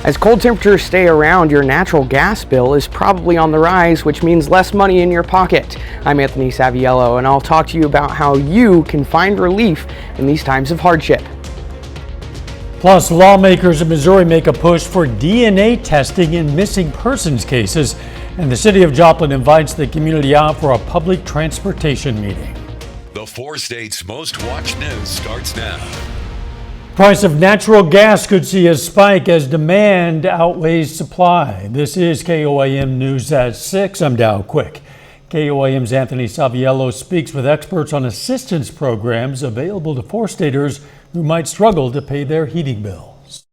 As cold temperatures stay around, your natural gas bill is probably on the rise, which means less money in your pocket. I'm Anthony Saviello, and I'll talk to you about how you can find relief in these times of hardship. Plus, lawmakers in Missouri make a push for DNA testing in missing persons cases, and the city of Joplin invites the community out for a public transportation meeting. The 4 states' most watched news starts now. Price of natural gas could see a spike as demand outweighs supply. This is KOAM News at 6. I'm Dow Quick. KOAM's Anthony Saviello speaks with experts on assistance programs available to 4-staters who might struggle to pay their heating bills.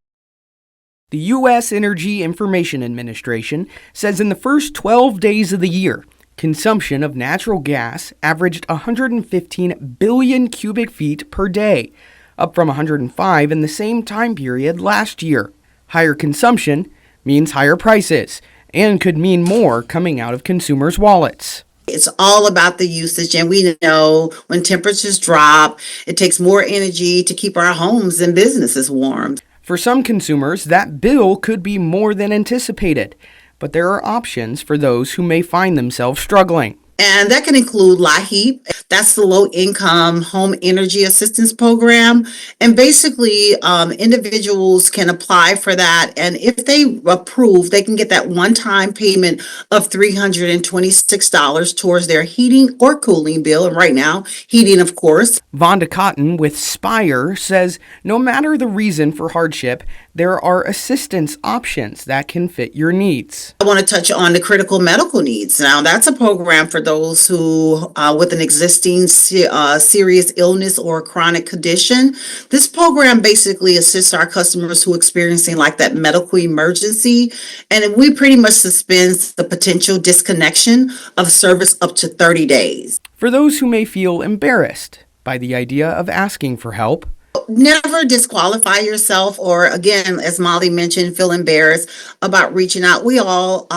The U.S. Energy Information Administration says in the first 12 days of the year, consumption of natural gas averaged 115 billion cubic feet per day, up from 105 in the same time period last year. Higher consumption means higher prices and could mean more coming out of consumers' wallets. It's all about the usage, and we know when temperatures drop, it takes more energy to keep our homes and businesses warm. For some consumers, that bill could be more than anticipated, but there are options for those who may find themselves struggling. And that can include LIHEAP. That's the Low Income Home Energy Assistance Program. And basically, individuals can apply for that. And if they approve, they can get that one-time payment of $326 towards their heating or cooling bill. And right now, heating, of course. Vonda Cotton with Spire says no matter the reason for hardship, there are assistance options that can fit your needs. I want to touch on the critical medical needs. Now, that's a program for those who with an existing serious illness or chronic condition. This program basically assists our customers who are experiencing like that medical emergency, and we pretty much suspends the potential disconnection of service up to 30 days. For those who may feel embarrassed by the idea of asking for help, never disqualify yourself, or again, as Molly mentioned, feel embarrassed about reaching out. We all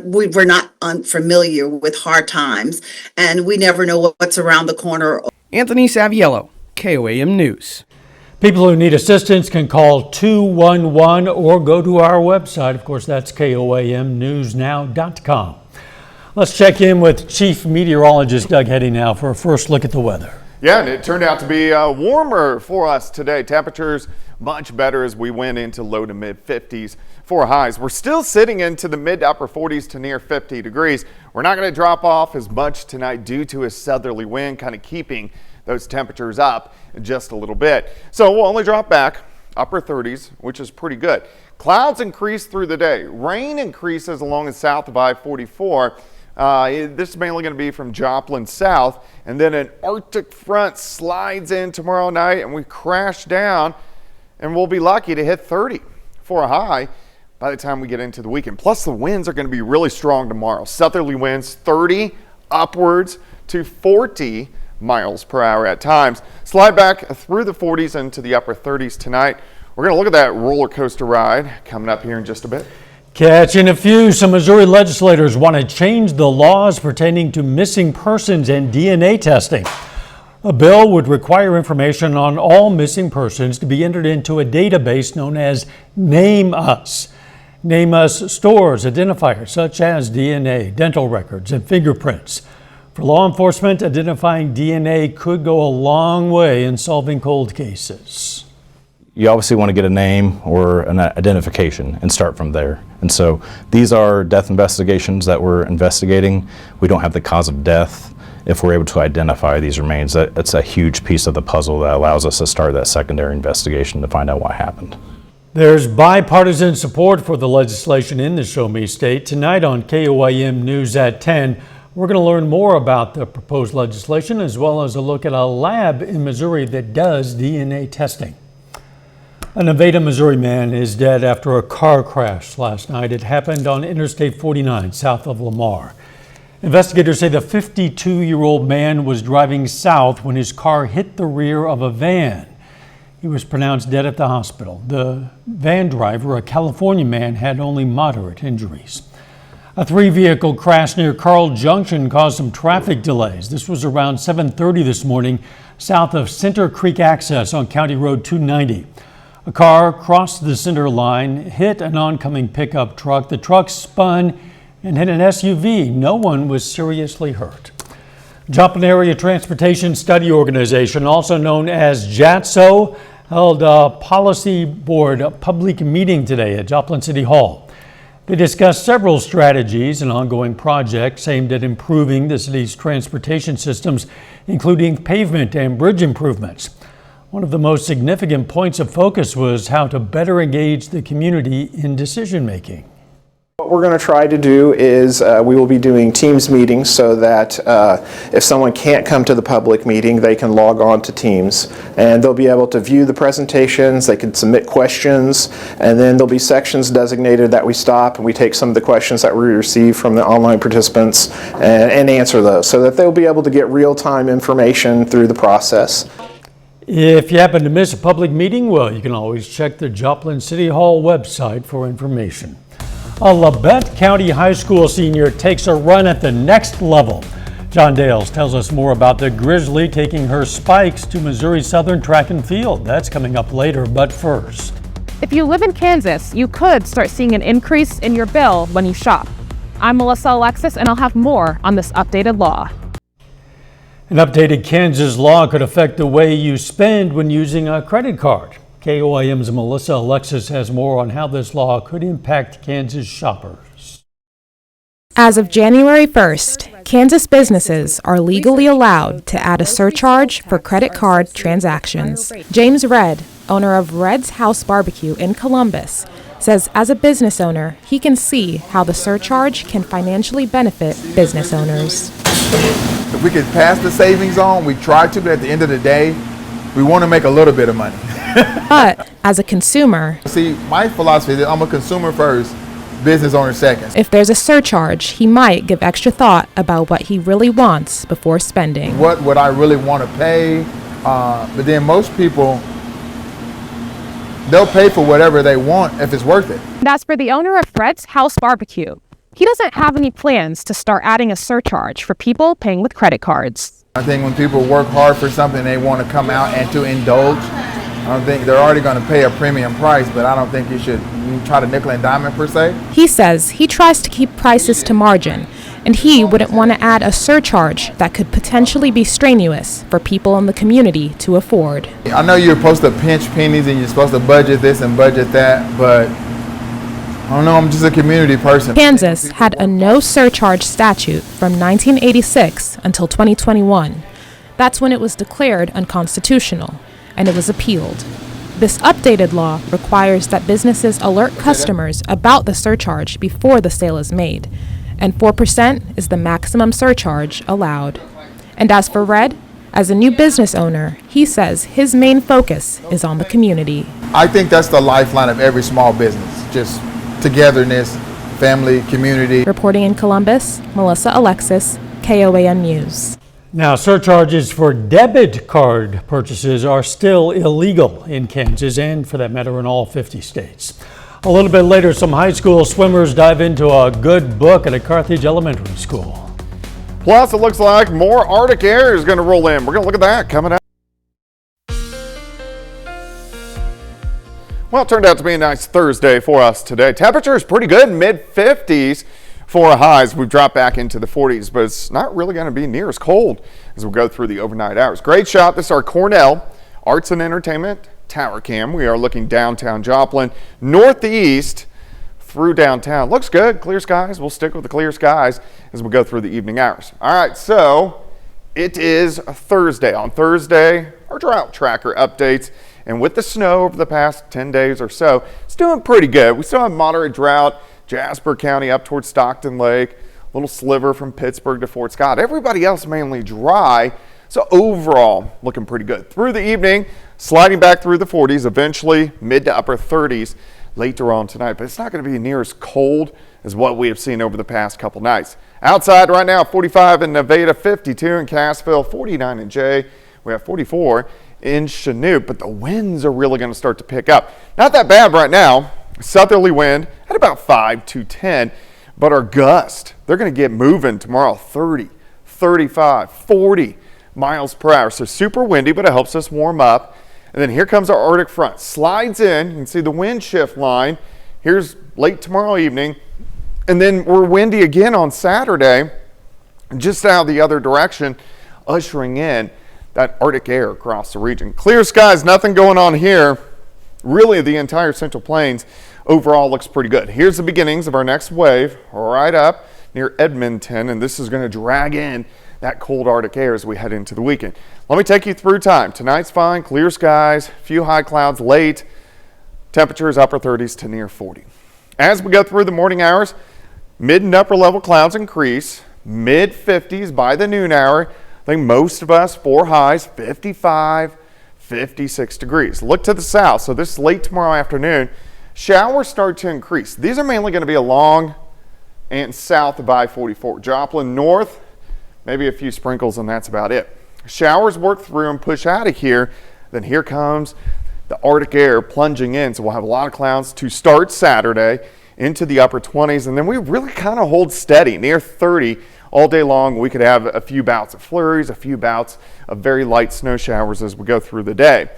we're not unfamiliar with hard times, and we never know what's around the corner. Anthony Saviello, KOAM News. People who need assistance can call 211 or go to our website. Of course, that's KOAMnewsnow.com. Let's check in with Chief Meteorologist Doug Heddy now for a first look at the weather. Yeah, and it turned out to be warmer for us today. Temperatures much better as we went into low to mid 50s for highs. We're still sitting into the mid to upper 40s to near 50 degrees. We're not going to drop off as much tonight due to a southerly wind kind of keeping those temperatures up just a little bit. So we'll only drop back upper 30s, which is pretty good. Clouds increase through the day. Rain increases along the south of I-44. This is mainly going to be from Joplin south, and then an Arctic front slides in tomorrow night and we crash down, and we'll be lucky to hit 30 for a high by the time we get into the weekend. Plus the winds are going to be really strong tomorrow. Southerly winds 30 upwards to 40 miles per hour at times. Slide back through the 40s into the upper 30s tonight. We're going to look at that roller coaster ride coming up here in just a bit. Catching a few, some Missouri legislators want to change the laws pertaining to missing persons and DNA testing. A bill would require information on all missing persons to be entered into a database known as Name Us. Name Us stores identifiers such as DNA, dental records, and fingerprints. For law enforcement, identifying DNA could go a long way in solving cold cases. You obviously want to get a name or an identification and start from there. And so these are death investigations that we're investigating. We don't have the cause of death. If we're able to identify these remains, that's a huge piece of the puzzle that allows us to start that secondary investigation to find out what happened. There's bipartisan support for the legislation in the Show Me State. Tonight on KOAM News at 10, we're going to learn more about the proposed legislation as well as a look at a lab in Missouri that does DNA testing. A Nevada, Missouri man is dead after a car crash last night. It happened on Interstate 49 south of Lamar. Investigators say the 52-year-old man was driving south when his car hit the rear of a van. He was pronounced dead at the hospital. The van driver, a California man, had only moderate injuries. A 3-vehicle crash near Carl Junction caused some traffic delays. This was around 7:30 this morning south of Center Creek Access on County Road 290. A car crossed the center line, hit an oncoming pickup truck. The truck spun and hit an SUV. No one was seriously hurt. Joplin Area Transportation Study Organization, also known as JATSO, held a policy board public meeting today at Joplin City Hall. They discussed several strategies and ongoing projects aimed at improving the city's transportation systems, including pavement and bridge improvements. One of the most significant points of focus was how to better engage the community in decision making. What we're going to try to do is we will be doing Teams meetings so that if someone can't come to the public meeting, they can log on to Teams and they'll be able to view the presentations, they can submit questions, and then there'll be sections designated that we stop and we take some of the questions that we receive from the online participants and answer those so that they'll be able to get real-time information through the process. If you happen to miss a public meeting, well, you can always check the Joplin City Hall website for information. A Labette County High School senior takes a run at the next level. John Dales tells us more about the Grizzly taking her spikes to Missouri Southern Track and Field. That's coming up later, but first. If you live in Kansas, you could start seeing an increase in your bill when you shop. I'm Melissa Alexis, and I'll have more on this updated law. An updated Kansas law could affect the way you spend when using a credit card. KOIM's Melissa Alexis has more on how this law could impact Kansas shoppers. As of January 1st, Kansas businesses are legally allowed to add a surcharge for credit card transactions. James Redd, owner of Redd's House Barbecue in Columbus, says as a business owner, he can see how the surcharge can financially benefit business owners. If we could pass the savings on, we try to, but at the end of the day, we want to make a little bit of money. But as a consumer, See, my philosophy is that I'm a consumer first, business owner second. if there's a surcharge, he might give extra thought about what he really wants before spending. What would I really want to pay? But then most people, they'll pay for whatever they want if it's worth it. That's for the owner of Redd's House Barbecue. He doesn't have any plans to start adding a surcharge for people paying with credit cards. I think when people work hard for something, they want to come out and to indulge. I don't think they're already going to pay a premium price, but I don't think you should try to nickel and dime it per se. He says he tries to keep prices to margin, and he wouldn't want to add a surcharge that could potentially be strenuous for people in the community to afford. I know you're supposed to pinch pennies and you're supposed to budget this and budget that, but I don't know, I'm just a community person. Kansas had a no surcharge statute from 1986 until 2021. That's when it was declared unconstitutional, and it was appealed. This updated law requires that businesses alert customers about the surcharge before the sale is made, and 4% is the maximum surcharge allowed. And as for Redd, as a new business owner, he says his main focus is on the community. I think that's the lifeline of every small business, just togetherness, family, community. Reporting in Columbus, Melissa Alexis, KOAN News. Now, surcharges for debit card purchases are still illegal in Kansas and, for that matter, in all 50 states. A little bit later, some high school swimmers dive into a good book at a Carthage Elementary School. Plus, it looks like more Arctic air is going to roll in. We're going to look at that coming up. Well, it turned out to be a nice Thursday for us today. Temperature is pretty good, mid-50s for highs. We've dropped back into the 40s, but it's not really going to be near as cold as we go through the overnight hours. Great shot. This is our Cornell Arts and Entertainment Tower Cam. We are looking downtown Joplin, northeast through downtown. Looks good. Clear skies. We'll stick with the clear skies as we go through the evening hours. All right, so it is a Thursday. On Thursday, our drought tracker updates. And with the snow over the past 10 days or so, it's doing pretty good. We still have moderate drought, Jasper County up towards Stockton Lake, a little sliver from Pittsburgh to Fort Scott. Everybody else mainly dry, so overall looking pretty good. Through the evening, sliding back through the 40s, eventually mid to upper 30s later on tonight. But it's not going to be near as cold as what we have seen over the past couple nights. Outside right now, 45 in Nevada, 52 in Cassville, 49 in Jay. We have 44 in Chanute, but the winds are really going to start to pick up. Not that bad right now. Southerly wind at about 5 to 10, but our gust, they're going to get moving tomorrow, 30, 35, 40 miles per hour. So super windy, but it helps us warm up. And then here comes our Arctic front. Slides in. You can see the wind shift line. Here's late tomorrow evening. And then we're windy again on Saturday, just out the other direction, ushering in that Arctic air across the region. Clear skies, nothing going on here. Really, the entire Central Plains overall looks pretty good. Here's the beginnings of our next wave right up near Edmonton, and this is going to drag in that cold Arctic air as we head into the weekend. Let me take you through time. Tonight's fine, clear skies, few high clouds late, temperatures upper 30s to near 40. As we go through the morning hours, mid and upper level clouds increase, mid 50s by the noon hour. I think most of us, 4 highs, 55, 56 degrees. Look to the south. So this is late tomorrow afternoon. Showers start to increase. These are mainly going to be along and south of I-44. Joplin north, maybe a few sprinkles, and that's about it. Showers work through and push out of here. Then here comes the Arctic air plunging in. So we'll have a lot of clouds to start Saturday into the upper 20s. And then we really kind of hold steady near 30 all day long. We could have a few bouts of flurries, a few bouts of very light snow showers as we go through the day.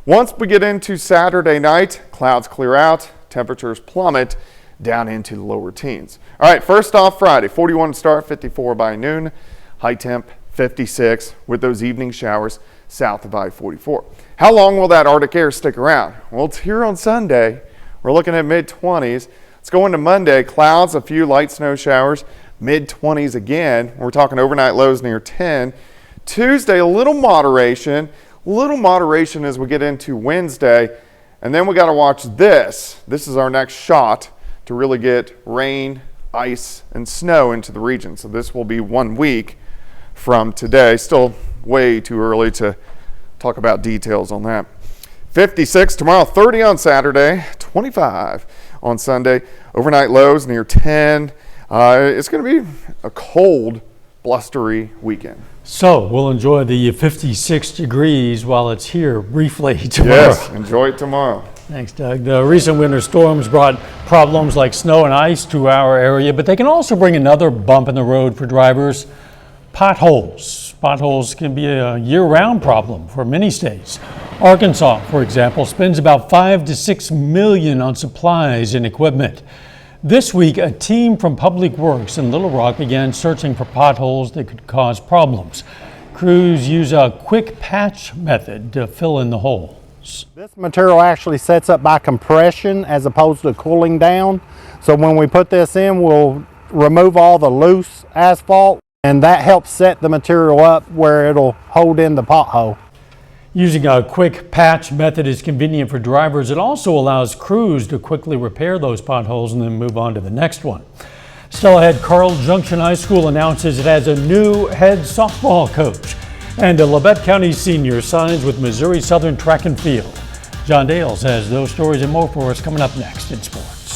Once we get into Saturday night, clouds clear out, temperatures plummet down into the lower teens. All right, first off Friday, 41 to start, 54 by noon, high temp 56 with those evening showers south of I-44. How long will that Arctic air stick around? Well, it's here on Sunday. We're looking at mid-20s. Let's go into Monday, clouds, a few light snow showers, mid-20s again. We're talking overnight lows near 10. Tuesday, a little moderation as we get into Wednesday. And then we got to watch this. This is our next shot to really get rain, ice, and snow into the region. So this will be 1 week from today. Still way too early to talk about details on that. 56 tomorrow, 30 on Saturday, 25 on Sunday. Overnight lows near 10. It's going to be a cold, blustery weekend. So we'll enjoy the 56 degrees while it's here briefly tomorrow. Yes, enjoy it tomorrow. Thanks, Doug. The recent winter storms brought problems like snow and ice to our area, but they can also bring another bump in the road for drivers: potholes. Potholes can be a year-round problem for many states. Arkansas, for example, spends about $5 to $6 million on supplies and equipment. This week, a team from Public Works in Little Rock began searching for potholes that could cause problems. Crews use a quick patch method to fill in the holes. This material actually sets up by compression as opposed to cooling down. So when we put this in, we'll remove all the loose asphalt, and that helps set the material up where it'll hold in the pothole. Using a quick patch method is convenient for drivers. It also allows crews to quickly repair those potholes and then move on to the next one. Still ahead, Carl Junction High School announces it has a new head softball coach. And a Labette County senior signs with Missouri Southern Track and Field. John Dales has those stories and more for us coming up next in sports.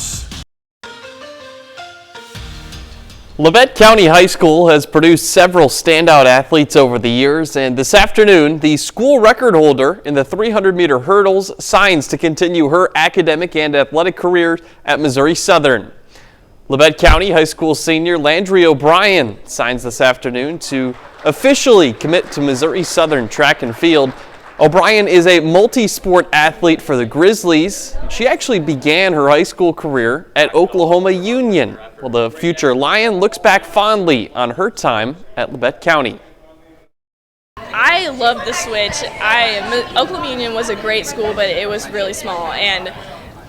Labette County High School has produced several standout athletes over the years, and this afternoon, the school record holder in the 300-meter hurdles signs to continue her academic and athletic career at Missouri Southern. Labette County High School senior Landry O'Brien signs this afternoon to officially commit to Missouri Southern Track and Field. O'Brien is a multi-sport athlete for the Grizzlies. She actually began her high school career at Oklahoma Union. Well, the future Lion looks back fondly on her time at Labette County. I love the switch. Oklahoma Union was a great school, but it was really small, and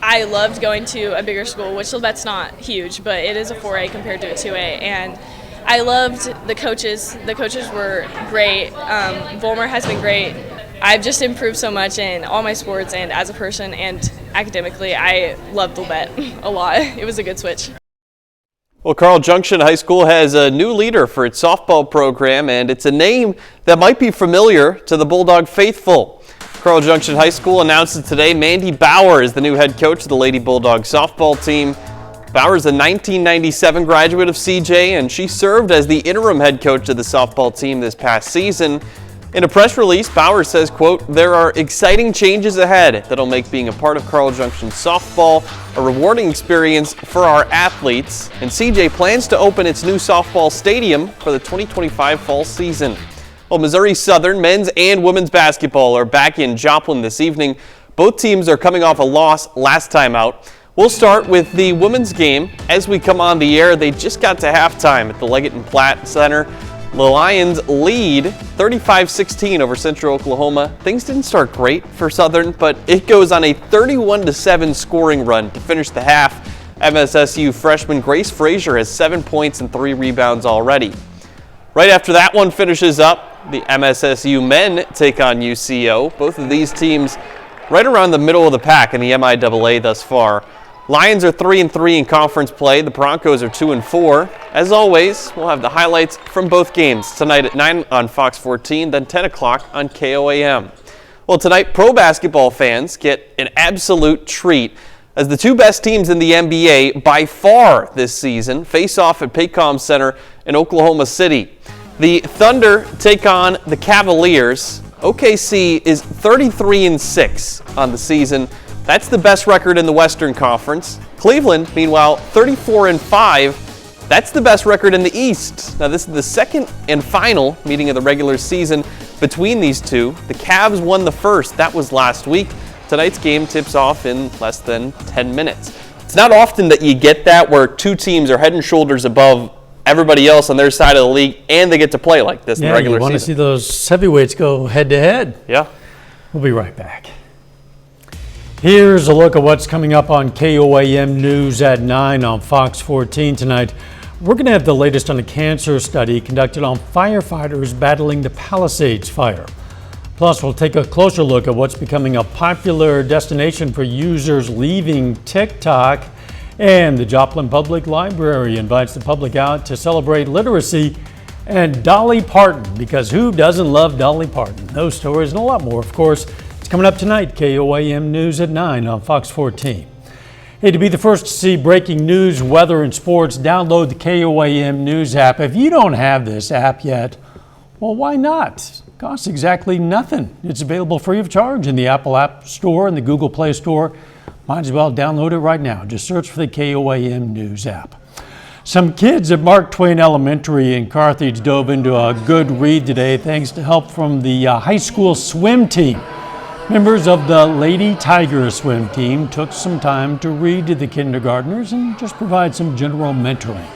I loved going to a bigger school, which Labette's not huge, but it is a 4A compared to a 2A, and I loved the coaches. The coaches were great. Volmer has been great. I've just improved so much in all my sports and as a person and academically. I loved Labette a lot. It was a good switch. Well, Carl Junction High School has a new leader for its softball program, and it's a name that might be familiar to the Bulldog faithful. Carl Junction High School announces today Mandy Bauer is the new head coach of the Lady Bulldog softball team. Bauer is a 1997 graduate of CJ, and she served as the interim head coach of the softball team this past season. In a press release, Bauer says, quote, "There are exciting changes ahead that'll make being a part of Carl Junction softball a rewarding experience for our athletes, and CJ plans to open its new softball stadium for the 2025 fall season." Well, Missouri Southern men's and women's basketball are back in Joplin this evening. Both teams are coming off a loss last time out. We'll start with the women's game. As we come on the air, they just got to halftime at the Leggett and Platt Center. The Lions lead 35-16 over Central Oklahoma. Things didn't start great for Southern, but it goes on a 31-7 scoring run to finish the half. MSSU freshman Grace Frazier has 7 points and 3 rebounds already. Right after that one finishes up, the MSSU men take on UCO. Both of these teams right around the middle of the pack in the MIAA thus far. Lions are 3-3 in conference play. The Broncos are 2-4. As always, we'll have the highlights from both games tonight at 9 on Fox 14, then 10 o'clock on KOAM. Well, tonight, pro basketball fans get an absolute treat as the two best teams in the NBA by far this season face off at Paycom Center in Oklahoma City. The Thunder take on the Cavaliers. OKC is 33-6 on the season. That's the best record in the Western Conference. Cleveland, meanwhile, 34-5. That's the best record in the East. Now, this is the second and final meeting of the regular season between these two. The Cavs won the first. That was last week. Tonight's game tips off in less than 10 minutes. It's not often that you get that where two teams are head and shoulders above everybody else on their side of the league and they get to play like this in the regular season. You want to see those heavyweights go head to head. Yeah. We'll be right back. Here's a look at what's coming up on KOAM News at 9 on Fox 14 tonight. We're going to have the latest on a cancer study conducted on firefighters battling the Palisades fire. Plus, we'll take a closer look at what's becoming a popular destination for users leaving TikTok. And the Joplin Public Library invites the public out to celebrate literacy and Dolly Parton, because who doesn't love Dolly Parton? Those stories and a lot more, of course. It's coming up tonight, KOAM News at 9 on Fox 14. Hey, to be the first to see breaking news, weather, and sports, download the KOAM News app. If you don't have this app yet, well, why not? It costs exactly nothing. It's available free of charge in the Apple App Store and the Google Play Store. Might as well download it right now. Just search for the KOAM News app. Some kids at Mark Twain Elementary in Carthage dove into a good read today thanks to help from the high school swim team. Members of the Lady Tiger swim team took some time to read to the kindergartners and just provide some general mentoring.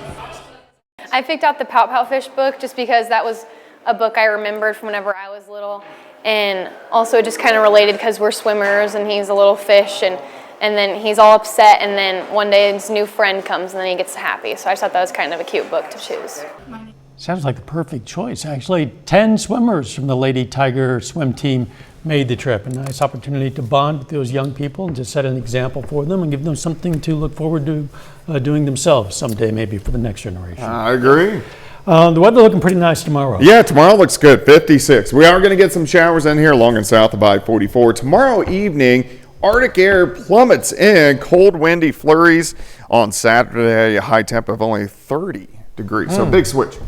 I picked out the Pout Pout Fish book just because that was a book I remembered from whenever I was little, and also just kind of related because we're swimmers and he's a little fish, and then he's all upset, and then one day his new friend comes and then he gets happy. So I just thought that was kind of a cute book to choose. Sounds like the perfect choice. Actually, 10 swimmers from the Lady Tiger swim team made the trip. A nice opportunity to bond with those young people and to set an example for them and give them something to look forward to doing themselves someday, maybe for the next generation. I agree. The weather looking pretty nice tomorrow. Yeah, tomorrow looks good, 56. We are going to get some showers in here along and south of I-44. Tomorrow evening, Arctic air plummets in, cold, windy flurries. On Saturday, a high temp of only 30 degrees, so big switch.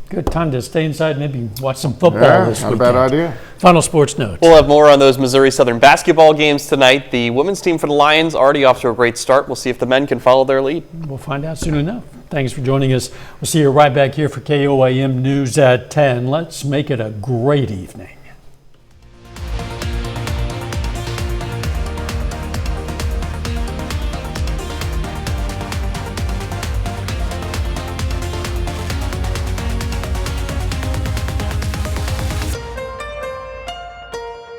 Good time to stay inside, maybe watch some football this weekend. Not a bad idea. Final sports notes. We'll have more on those Missouri Southern basketball games tonight. The women's team for the Lions already off to a great start. We'll see if the men can follow their lead. We'll find out soon enough. Thanks for joining us. We'll see you right back here for KOAM News at 10. Let's make it a great evening.